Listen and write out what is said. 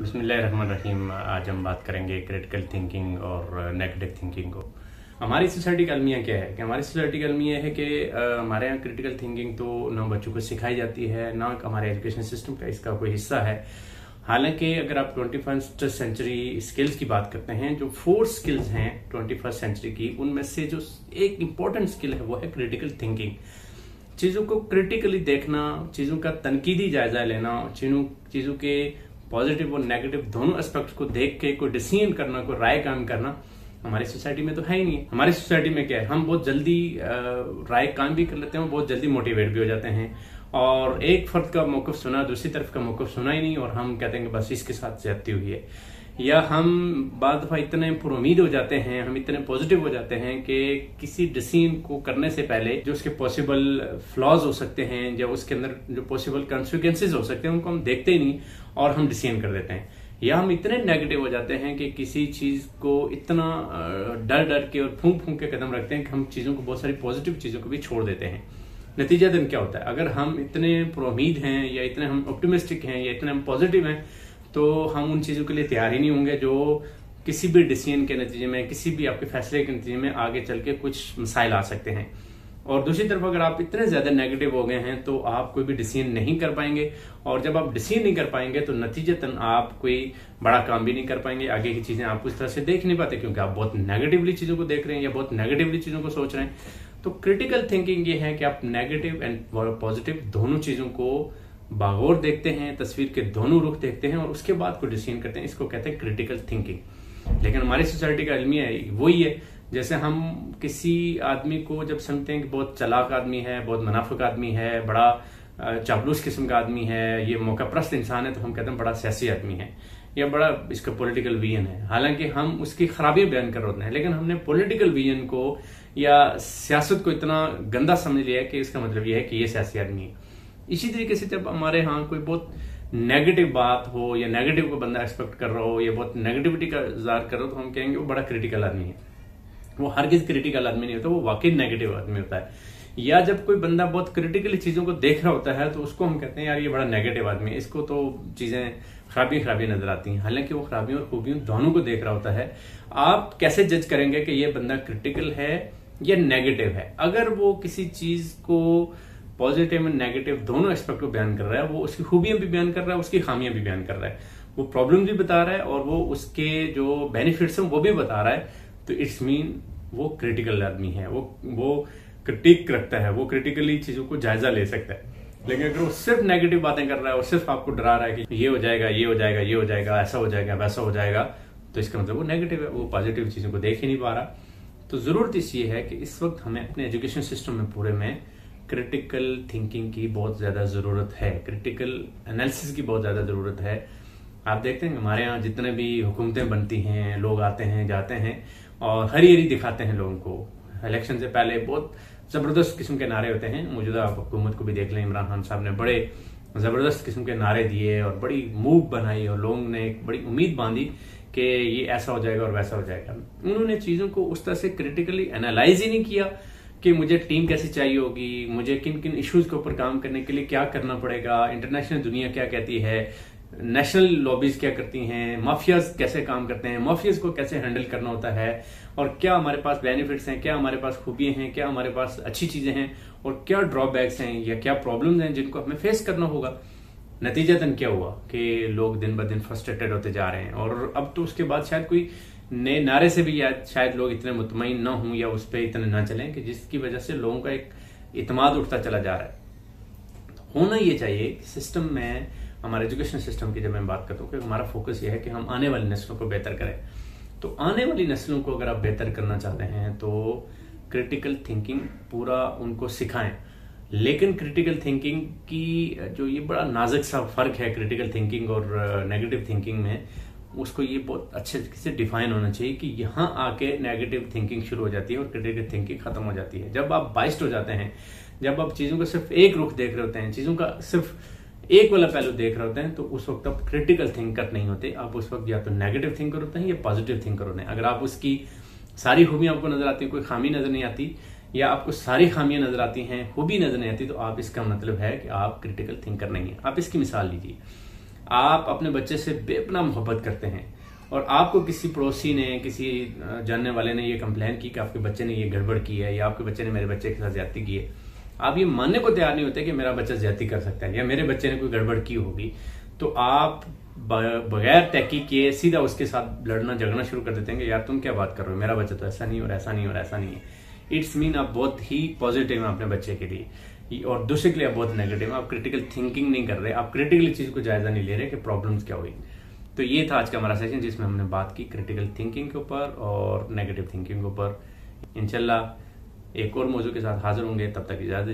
बिस्मिल्लाहिर्रहमानिर्रहीम। आज हम बात करेंगे क्रिटिकल थिंकिंग और नेगेटिव थिंकिंग को। हमारी सोसाइटी का अलमिया क्या है कि हमारी सोसाइटी का अलमिया है कि हमारे यहाँ क्रिटिकल थिंकिंग तो ना बच्चों को सिखाई जाती है, ना हमारे एजुकेशन सिस्टम का इसका कोई हिस्सा है। हालांकि अगर आप 21st सेंचुरी स्किल्स की बात करते हैं, जो 4 स्किल्स हैं 21st सेंचुरी की, उनमें से जो एक इंपॉर्टेंट स्किल है वो है क्रिटिकल थिंकिंग। चीज़ों को क्रिटिकली देखना, चीज़ों का तनकीदी जायजा लेना, चीज़ों के पॉजिटिव और नेगेटिव दोनों एस्पेक्ट को देख के कोई डिसीजन करना, कोई राय काम करना हमारी सोसाइटी में तो है ही नहीं। हमारी सोसाइटी में क्या है, हम बहुत जल्दी राय काम भी कर लेते हैं, बहुत जल्दी मोटिवेट भी हो जाते हैं और एक फर्द का मौक़िफ़ सुना, दूसरी तरफ का मौक़िफ़ सुना ही नहीं और हम कहते हैं कि बस इसके साथ ज्यादती हुई है। या हम बाद दफा इतने पुरुमीद हो जाते हैं, हम इतने पॉजिटिव हो जाते हैं कि किसी डिसीजन को करने से पहले जो उसके पॉसिबल फ्लॉज हो सकते हैं या उसके अंदर जो पॉसिबल कॉन्सिक्वेंसेज हो सकते हैं उनको हम देखते ही नहीं और हम डिसीजन कर देते हैं। या हम इतने नेगेटिव हो जाते हैं कि किसी चीज को इतना डर डर के और फूंक फूंक के कदम रखते हैं कि हम चीजों को, बहुत सारी पॉजिटिव चीजों को भी छोड़ देते हैं। नतीजा दिन क्या होता है, अगर हम इतने पुरुमीद हैं या इतने हम ऑप्टिमिस्टिक हैं या इतने हम पॉजिटिव हैं तो हम उन चीजों के लिए तैयार ही नहीं होंगे जो किसी भी डिसीजन के नतीजे में, किसी भी आपके फैसले के नतीजे में आगे चल के कुछ मसाइल आ सकते हैं। और दूसरी तरफ अगर आप इतने ज्यादा नेगेटिव हो गए हैं तो आप कोई भी डिसीजन नहीं कर पाएंगे और जब आप डिसीजन नहीं कर पाएंगे तो नतीजतन आप कोई बड़ा काम भी नहीं कर पाएंगे। आगे की चीजें आप उस तरह से देख नहीं पाते क्योंकि आप बहुत नेगेटिवली चीजों को देख रहे हैं या बहुत नेगेटिवली चीजों को सोच रहे हैं। तो क्रिटिकल थिंकिंग ये है कि आप नेगेटिव एंड पॉजिटिव दोनों चीजों को बागौर देखते हैं, तस्वीर के दोनों रुख देखते हैं और उसके बाद कोई डिसीजन करते हैं। इसको कहते हैं क्रिटिकल थिंकिंग। लेकिन हमारी सोसाइटी का अलमिया वही है, जैसे हम किसी आदमी को जब समझते हैं कि बहुत चालाक आदमी है, बहुत मुनाफिक आदमी है, बड़ा चापलूस किस्म का आदमी है, ये मौका परस्त इंसान है, तो हम कहते हैं बड़ा सियासी आदमी है या बड़ा इसका पॉलिटिकल विजन है। हालांकि हम उसकी खराबियां बयान कर रहे हैं, लेकिन हमने पॉलिटिकल विजन को या सियासत को इतना गंदा समझ लिया कि इसका मतलब यह है कि ये सियासी आदमी है। इसी तरीके से जब हमारे यहाँ कोई बहुत नेगेटिव बात हो या नेगेटिव को बंदा एक्सपेक्ट कर रहा हो या बहुत नेगेटिविटी का इज़हार कर रहा हो तो हम कहेंगे वो बड़ा क्रिटिकल आदमी है। वो हर किसी क्रिटिकल आदमी नहीं होता, वो वाकई नेगेटिव आदमी होता है। या जब कोई बंदा बहुत क्रिटिकली चीजों को देख रहा होता है तो उसको हम कहते हैं यार ये बड़ा नेगेटिव आदमी है, इसको तो चीजें खराबी नजर आती हैं। हालांकि वो खराबियों और खूबियों दोनों को देख रहा होता है। आप कैसे जज करेंगे कि ये बंदा क्रिटिकल है या नेगेटिव है? अगर वो किसी चीज को पॉजिटिव एंड नेगेटिव दोनों एस्पेक्ट को बयान कर रहा है, वो उसकी खूबियां भी बयान कर रहा है, उसकी खामियां भी बयान कर रहा है, वो प्रॉब्लम भी बता रहा है और वो उसके जो बेनिफिट्स हैं वो भी बता रहा है, तो इट्स मीन वो क्रिटिकल आदमी है, वो क्रिटिक रखता है, वो क्रिटिकली चीजों को जायजा ले सकता है। लेकिन अगर वो सिर्फ नेगेटिव बातें कर रहा है और सिर्फ आपको डरा रहा है कि ये हो जाएगा, ये हो जाएगा, ये हो जाएगा, ऐसा हो जाएगा, वैसा हो जाएगा, तो इसका मतलब वो नेगेटिव है, वो पॉजिटिव चीजों को देख ही नहीं पा रहा। तो जरूरत इसी है कि इस वक्त हमें अपने एजुकेशन सिस्टम में पूरे में क्रिटिकल थिंकिंग की बहुत ज्यादा जरूरत है, क्रिटिकल एनालिसिस की बहुत ज्यादा जरूरत है। आप देखते हैं हमारे यहाँ जितने भी हुकूमतें बनती हैं, लोग आते हैं जाते हैं और हरी हरी दिखाते हैं लोगों को। इलेक्शन से पहले बहुत जबरदस्त किस्म के नारे होते हैं। मौजूदा हुकूमत को भी देख लें, इमरान खान साहब ने बड़े जबरदस्त किस्म के नारे दिए और बड़ी मूव बनाई और लोगों ने एक बड़ी उम्मीद बांधी कि ये ऐसा हो जाएगा और वैसा हो जाएगा। उन्होंने चीजों को उस तरह से क्रिटिकली एनालाइज ही नहीं किया कि मुझे टीम कैसी चाहिए होगी, मुझे किन किन इश्यूज के ऊपर काम करने के लिए क्या करना पड़ेगा, इंटरनेशनल दुनिया क्या कहती है, नेशनल लॉबीज क्या करती हैं, माफियाज कैसे काम करते हैं, माफियाज को कैसे हैंडल करना होता है और क्या हमारे पास बेनिफिट्स हैं, क्या हमारे पास खूबियां हैं, क्या हमारे पास अच्छी चीजें हैं और क्या ड्रॉबैक्स हैं या क्या प्रॉब्लम्स हैं जिनको हमें फेस करना होगा। नतीजतन क्या हुआ कि लोग दिन ब दिन फ्रस्ट्रेटेड होते जा रहे हैं और अब तो उसके बाद शायद कोई नए नारे से भी शायद लोग इतने मुतमईन ना हों या उस पर इतने ना चलें कि जिसकी वजह से लोगों का एक इत्मीनान उठता चला जा रहा है। होना ये चाहिए कि सिस्टम में, हमारे एजुकेशन सिस्टम की जब मैं बात करता हूँ कि हमारा फोकस ये है कि हम आने वाली नस्लों को बेहतर करें। तो आने वाली नस्लों को अगर आप बेहतर करना चाहते हैं तो क्रिटिकल थिंकिंग पूरा उनको सिखाएं। लेकिन क्रिटिकल थिंकिंग की जो ये बड़ा नाजुक सा फर्क है क्रिटिकल थिंकिंग और नेगेटिव थिंकिंग में, उसको ये बहुत अच्छे तरीके से डिफाइन होना चाहिए कि यहाँ आके नेगेटिव थिंकिंग शुरू हो जाती है और क्रिटिकल थिंकिंग खत्म हो जाती है। जब आप बाइस्ड हो जाते हैं, जब आप चीजों का सिर्फ एक रुख देख रहे होते हैं, चीजों का सिर्फ एक वाला पहलू देख रहे होते हैं, तो उस वक्त आप क्रिटिकल थिंकर नहीं होते। आप उस वक्त या तो नेगेटिव थिंकर होते हैं या पॉजिटिव थिंकर होते हैं। अगर आप उसकी सारी खूबियां आपको नजर आती है, कोई खामी नजर नहीं आती, या आपको सारी खामियां नजर आती हैं, खूबी नजर नहीं आती, तो आप इसका मतलब है कि आप क्रिटिकल थिंकर नहीं है। आप इसकी मिसाल लीजिए, आप अपने बच्चे से बेपनाह मोहब्बत करते हैं और आपको किसी पड़ोसी ने, किसी जानने वाले ने ये कंप्लेन की कि आपके बच्चे ने ये गड़बड़ की है या आपके बच्चे ने मेरे बच्चे के साथ ज्यादती की है, आप ये मानने को तैयार नहीं होते कि मेरा बच्चा ज्यादती कर सकता है या मेरे बच्चे ने कोई गड़बड़ की होगी, तो आप बगैर तहकीक किए सीधा उसके साथ लड़ना झगड़ना शुरू कर देते हैं कि यार तुम क्या बात कर रहे हो, मेरा बच्चा तो ऐसा नहीं और ऐसा नहीं और ऐसा नहीं है। इट्स मीन आप बहुत ही पॉजिटिव हैं अपने बच्चे के लिए और दूसरे के लिए आप बहुत नेगेटिव हैं। आप क्रिटिकल थिंकिंग नहीं कर रहे, आप क्रिटिकली चीज को जायजा नहीं ले रहे कि प्रॉब्लम्स क्या हुई। तो ये था आज का हमारा सेशन जिसमें हमने बात की क्रिटिकल थिंकिंग के ऊपर और नेगेटिव थिंकिंग के ऊपर। इंशाल्लाह एक और मौजू के साथ हाजिर होंगे, तब तक इजाजत।